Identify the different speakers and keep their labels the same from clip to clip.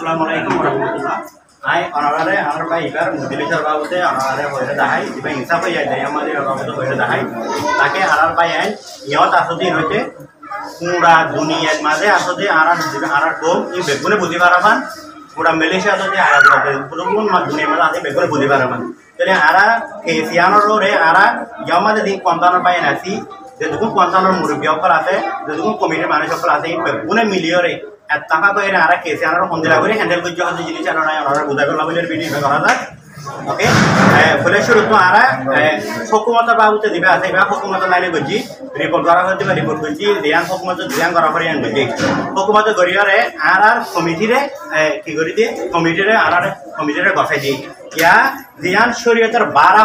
Speaker 1: Assalamualaikum warahmatullah. Hai, honorare honor by ibar mudilichar babute honorare hoire dahai iba insaf hoye jay amari babute hoire dahai take honor by ain yot asodi hoite পুরা দুনিয়ার মাঝে আসলে আরা কম এই বেগুনে বুঝি পারামান পুরা Malaysia আসলে আরা পুরো দুনিয়ার মাঝে আছে বেগুনে বুঝি পারামান তাহলে আরা এশিয়ানোর রে আরা ইয়ামাদে দিন কোনতানোর পাই নাছি যেটুকু কোনতানোর মুরব্বী সকল আছে যেটুকু কমিটির মানুষ সকল আছে এই বেগুনে মিলিয়রে এত টাকা কইরে আরা এশিয়ানোর হন্দিলা করে হ্যান্ডেল করতে হচ্ছে জিনিস আর নাই ওনারা বুঝা করলা বলে ভিডিও করা যায় ওকে ফলে শুরু তো আরা হুকুমতের বাবুতে দিবে আছে বা হুকুমতের লাইনে গজি রিপোর্ট করা হচ্ছে বা রিপোর্ট করছি দিয়ান হুকুমত দিয়ান করা পরে আন গজি হুকুমত গরিয়ারে আর কমিটিরে কি করি দিয়ে কমিটিরে গছাই দিয়ে ইয়া দিয়ান শরীয়তের বাড়া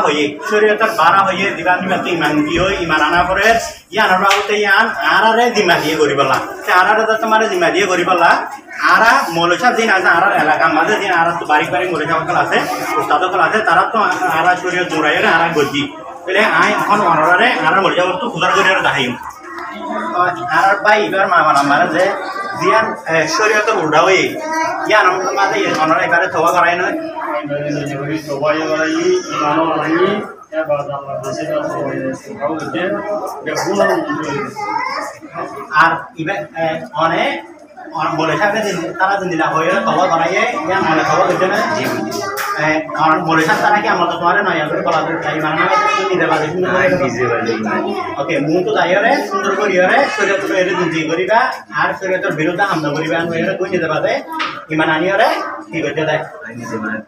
Speaker 1: হয়ে দিবান দিবান ইমান দিয়ে ইমান আনা পরে ইয়ান বাবুতে ইয়ান আরারে জিম্মা দিয়ে করি বলা সে আরারে তোমার জিম্মা দিয়ে করি বলা আরা মৌলসা দিন আছে আর এলাকার মাঝে দিন আর তো বাড়ি মৌলসা সকল আছে উস্তাদ সকল আছে তারা তো আরা শরীর দৌড়াইরে আরা গজি বলে আই এখন অনরারে আর মৌলসা বস্তু খুদার করে দেখাইম আর ভাই এবার আমার যে দিয়ান শরীয়তের উল্টা হয়ে ইয়ান আমার মাঝে অনরা এবারে থবা করাই নয় আর ইবে অনেক বলে থাকে তারা দিন হয়ে খবর বানাইয়ে ইয়ান মনে খবর হচ্ছে না আর বলে থাকে তারা কি আমরা তো তোমার নয় করে বলা তাই মানে নিতে পারে ওকে মু তো যাইরে সুন্দর করিরে শরীয়তের এর দুজি করিবা আর শরীয়তের বিরুদ্ধে হামলা করিবা হয়ে কই নিতে পারে ইমান আনিরে কি করতে দেয়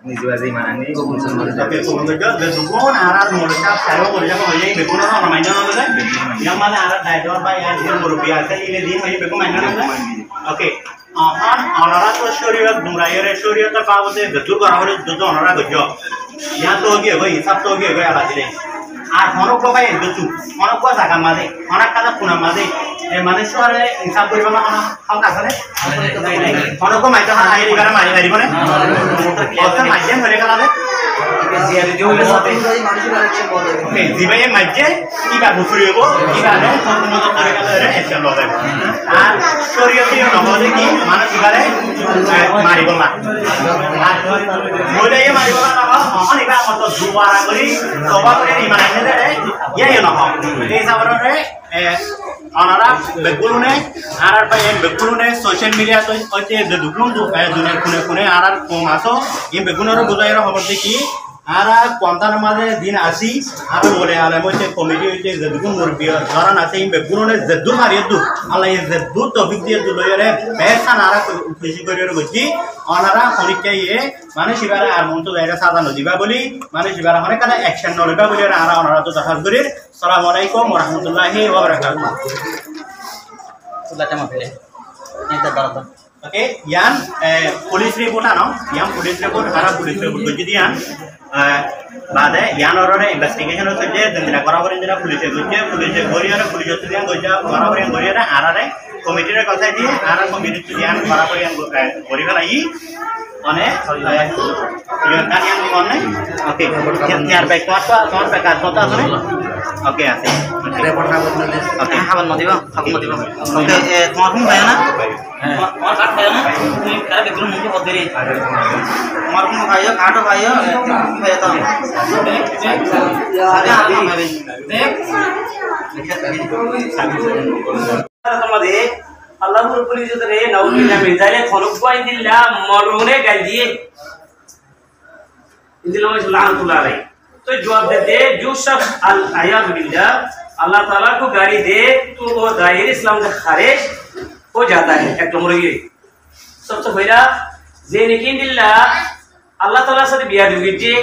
Speaker 1: নিজে বাজে ইমান আনি কোন সুন্দর ওকে কোন গজ যে কোন আর মোরসা সারো মোরসা হয়ে বেগুন না মাইনা না বলে ইয়া মানে আর দাইদর ভাই আর দিন মুরব্বি আছে ইলে দিন হয়ে বেগুন মাইনা না ওকে আর অনারা তো শরীয়ত দুরাইরে শরীয়তের বাবদে গজু করা হলে দুটো অনারা গজ ইয়া তো গিয়ে ভাই হিসাব তো গিয়ে গয়া লাগিলে আর হনক ভাই গজু হনক জায়গা মাঝে হনক কাজা পুনা মাঝে এ মানে সরে হিসাব করিব না হনক আছে হনক মাইটা আই রিগারে মারি মারিব না অত মাইজে ধরে গেলালে জিবাই মাঝে কিবা বুফুরি হবো কিবারে সম্পূর্ণ ধরে গেলে একজন লবে আর শরীয়তে নহলে কি মানুষ কিবারে মারিব না আর মইলাই মারিব না এখন ইবা মত দুবারা করি তবা করে ইমান আনে দে ইয়াই নহ এই সাবররে অনারা বেগুলুনে আর পাই বেগুলুনে সোশ্যাল মিডিয়া তো হচ্ছে যে দুগুন দুনিয়া কোনে আর কম আসো এই বেগুনের বুঝাইরা খবর দেখি আর কোনতার মাঝে দিন আসি আর বলে আলাম হচ্ছে কমিটি হচ্ছে যেদুকু মুরব্বী ধরান আছে এই বেগুনের যেদু মারিয়ে দু আল্লাহ এই যেদু টপিক দিয়ে দুলরে বেসান আর খুশি করিয়ে গেছি অনারা পরীক্ষা ইয়ে মানে শিবারে আর মন তো জায়গা সাজানো দিবা বলি মানে শিবারে অনেক কারণে অ্যাকশন নলিবা বলি আর অনারা তো দরখাস্ত করি আসসালামু আলাইকুম ওয়া রাহমাতুল্লাহি ওয়া বারাকাতুহু সুলাটা মাফিলে এটা বারবার ওকে ইয়ান পুলিশ রিপোর্ট আনো ইয়ান পুলিশ রিপোর্ট আর পুলিশ রিপোর্ট গজি দিয়ান বাদে ইয়ান অররে ইনভেস্টিগেশন হচ্ছে দিনা করা পরে দিনা পুলিশে গরিয়ারে পুলিশ হচ্ছে দিয়ান গজা করা পরে গরিয়ারে আরারে কমিটির কথা দিয়ে আর কমিটি দিয়ান করা পরে গরি ফেলাই মানে ইয়ান কানিয়ান মনে ওকে ইয়ার ব্যাক তোমার ব্যাক কাজ কত আছে ওকে আছে রিপোর্ট না বললে ওকে হাবন ন দিবা ওকে তোমার কোন ভাই না তোমার কাট ভাই না তুমি কারে বেগুন মুখে বদরে তোমার কোন ভাই কাটো ভাই ভাই তো আরে আমি ভাই দেখ তোমাদের আল্লাহ রাব্বুল ইজ্জত রে নাউজুবিল্লাহ মিন যালিক খলুকবাই দিল্লাহ মরুনে গাল দিয়ে ইদিল লানাতুল্লাহ আলাইহি तो जवाब देते जो शख्स अल आयाद बिल्लाह अल्लाह ताला को गाली दे तो वो दायरे इस्लाम से खारिज हो जाता है एक नंबर ये सबसे पहला जेनिकिन बिल्लाह अल्लाह ताला से बियाद गिजे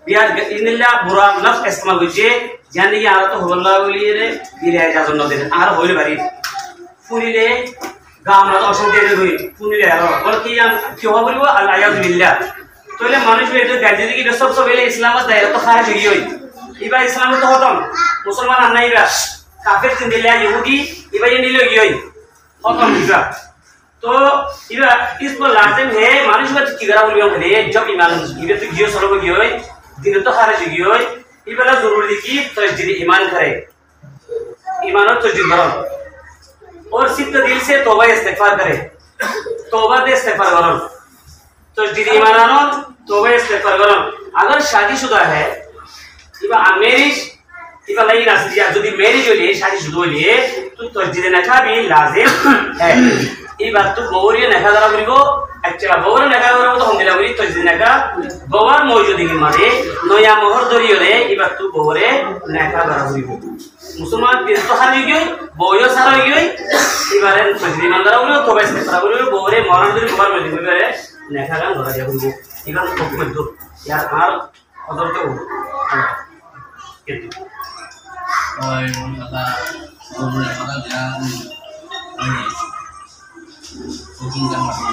Speaker 1: बियाद इनल्लाह बुरा लफ्ज इस्तेमाल गिजे जाने ये आरा तो हुल्लाह बोली रे दिले इजाजत न दे आरा होइले बारी पुरीले गामला तो असं दे गई पुरीले आरा बल्कि यान क्यों बोलिबो अल आयाद बिल्लाह তোলে মানুষ বেটো গাজি কি সব বেলে ইসলামত দায়রা তো খারাপ হই হই ইবা ইসলাম তো হতম মুসলমান আনাইবা কাফের তিন দিলা ইহুদি ইবা নিলে হই হতম ইবা तो इबा इसको लाजिम है মানুষ বাত কি করা বলবো রে জব ইমান ইবে তো গিয়ে সরব গিয়ে হই দিন তো খারাপ গিয়ে হই ইবা জরুরি কি তসদিদ ईमान करे ईमान और तसदीद करो और सिद्ध दिल से तौबा इस्तिगफार करे तौबा दे इस्तिगफार करो
Speaker 2: तस्दीद ईमान तौबा इस्तिगफार करो अगर शादीशुदा है इबा अनमैरिज इबा लाइन आसिया যদি ম্যারেজ হইলে শাদীशुदा হইলে তো তসদীদ নেখা বি লাজিম है इबा तो বউরে নেখা দ্বারা করিব আচ্ছা বউরে নেখা করিব তো হমিলা করি তসদীদ নেখা বউর মওজুদিগির মাঝে নয়া মোহর দরিয়লে ইবা তো বউরে নেখা দ্বারা করিব মুসলমান দিন তো হারিয়ে গই বউও সারা হয়ে গই এবারে তসদীদ মান দ্বারা করিব তবে ইস্তিগফার করিব বউরে মোহর দরি বউর মধ্যে এবারে নেখা গান ধরা যাব করিব এবার তো কমেন্ট তো यार আর অদরতে ও itu
Speaker 3: rồi kata umur kata dia ini mungkin kan masih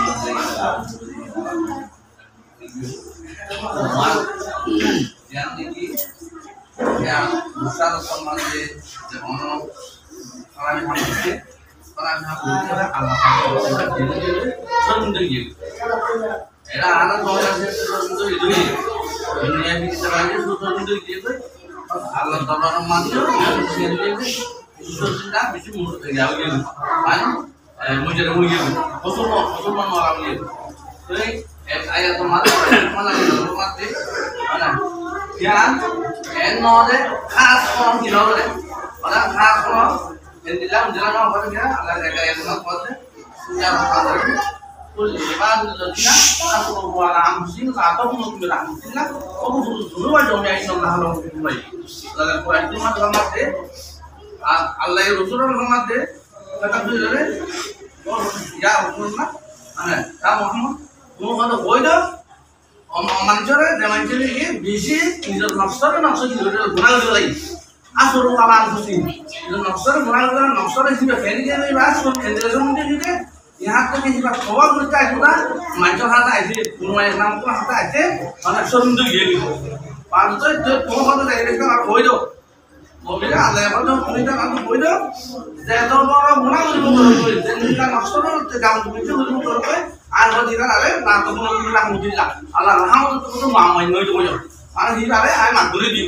Speaker 3: yang ini yang besar sama dia jangan kalau hamil sendiri era anak orang sendiri dunia kita lagi sendiri Allah Taala manusia sendiri sudah bisa mulut jauh gitu kan muncul musuh orang gitu jadi ayat kemarin mana rumah deh mana yang node khas orang kilo deh mana khas orang yang dalam jalan apa dia Allah jaga yang nak buatnya sudah berkata kul iman ladina asru wa amsin atau mungkin amsin lah oh suruh aja orang yang Allah lalu mulai lalu Quran itu mah dalam mati Allah yang Rasul dalam mati kata beliau oh ya Rasulullah ya Muhammad boy dah manusia ini bisi nijar nafsar itu guna lagi asru wa amsin itu nafsar guna nafsar itu feni dia ini asru endresan dia juga यहाँ तक कि जब खबर मिलता है पूरा मंचो हाथा ऐसे उन्होंने नाम को हाथा ऐसे माना सुंदर ये भी पांच तो तो बहुत ऐसे का कोई दो वो भी ना ले तो कोई तो आप कोई दो जैसे तो बड़ा मुना कोई जिनका नक्शा तो जाम तो मुझे मुझे तो कोई आज वो दिखा रहे ना तो मुझे मुझे ला अल्लाह हम तो मामा नहीं तो मुझे आज ही रहे आज मातुरी दी